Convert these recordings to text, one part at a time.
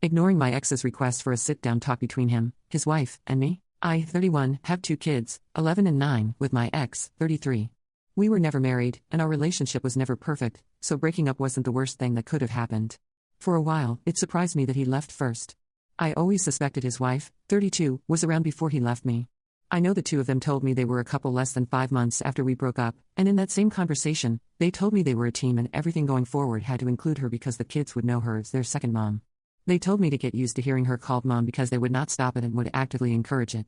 ignoring my ex's request for a sit-down talk between him, his wife, and me. I, 31, have 2 kids, 11 and 9, with my ex, 33. We were never married, and our relationship was never perfect, so breaking up wasn't the worst thing that could have happened. For a while, it surprised me that he left first. I always suspected his wife, 32, was around before he left me. I know the two of them told me they were a couple less than 5 months after we broke up, and in that same conversation, they told me they were a team and everything going forward had to include her because the kids would know her as their second mom. They told me to get used to hearing her called mom because they would not stop it and would actively encourage it.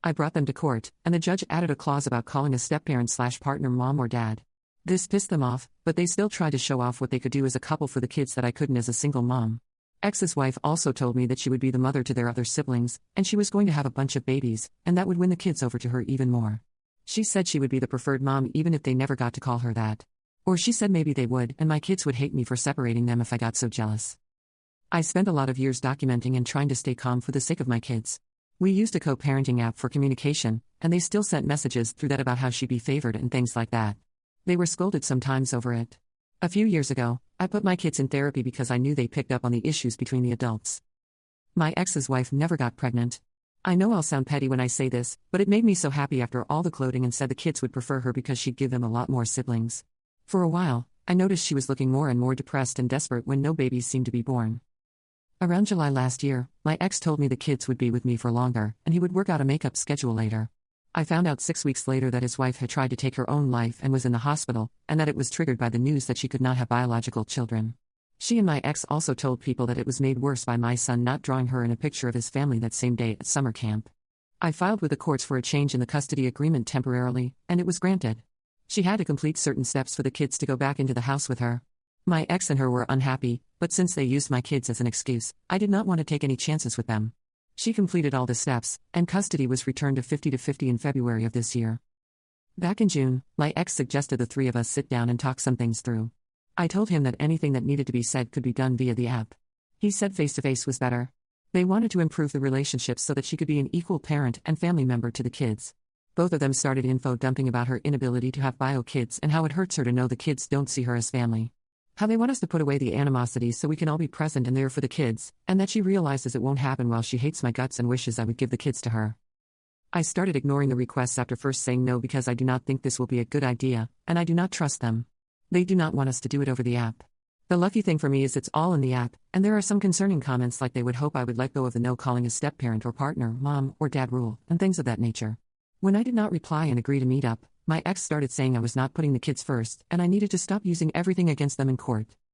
I brought them to court, and the judge added a clause about calling a step-parent/partner mom or dad. This pissed them off, but they still tried to show off what they could do as a couple for the kids that I couldn't as a single mom. Ex's wife also told me that she would be the mother to their other siblings, and she was going to have a bunch of babies, and that would win the kids over to her even more. She said she would be the preferred mom even if they never got to call her that. Or she said maybe they would, and my kids would hate me for separating them if I got so jealous. I spent a lot of years documenting and trying to stay calm for the sake of my kids. We used a co-parenting app for communication, and they still sent messages through that about how she'd be favored and things like that. They were scolded sometimes over it. A few years ago, I put my kids in therapy because I knew they picked up on the issues between the adults. My ex's wife never got pregnant. I know I'll sound petty when I say this, but it made me so happy after all the gloating and said the kids would prefer her because she'd give them a lot more siblings. For a while, I noticed she was looking more and more depressed and desperate when no babies seemed to be born. Around July last year, my ex told me the kids would be with me for longer, and he would work out a makeup schedule later. I found out 6 weeks later that his wife had tried to take her own life and was in the hospital, and that it was triggered by the news that she could not have biological children. She and my ex also told people that it was made worse by my son not drawing her in a picture of his family that same day at summer camp. I filed with the courts for a change in the custody agreement temporarily, and it was granted. She had to complete certain steps for the kids to go back into the house with her. My ex and her were unhappy, but since they used my kids as an excuse, I did not want to take any chances with them. She completed all the steps, and custody was returned to 50-50 in February of this year. Back in June, my ex suggested the three of us sit down and talk some things through. I told him that anything that needed to be said could be done via the app. He said face-to-face was better. They wanted to improve the relationship so that she could be an equal parent and family member to the kids. Both of them started info dumping about her inability to have bio kids and how it hurts her to know the kids don't see her as family. How they want us to put away the animosity so we can all be present and there for the kids, and that she realizes it won't happen while she hates my guts and wishes I would give the kids to her. I started ignoring the requests after first saying no because I do not think this will be a good idea, and I do not trust them. They do not want us to do it over the app. The lucky thing for me is it's all in the app, and there are some concerning comments like they would hope I would let go of the no calling a step-parent or partner, mom, or dad rule, and things of that nature. When I did not reply and agree to meet up, my ex started saying I was not putting the kids first, and I needed to stop using everything against them in court.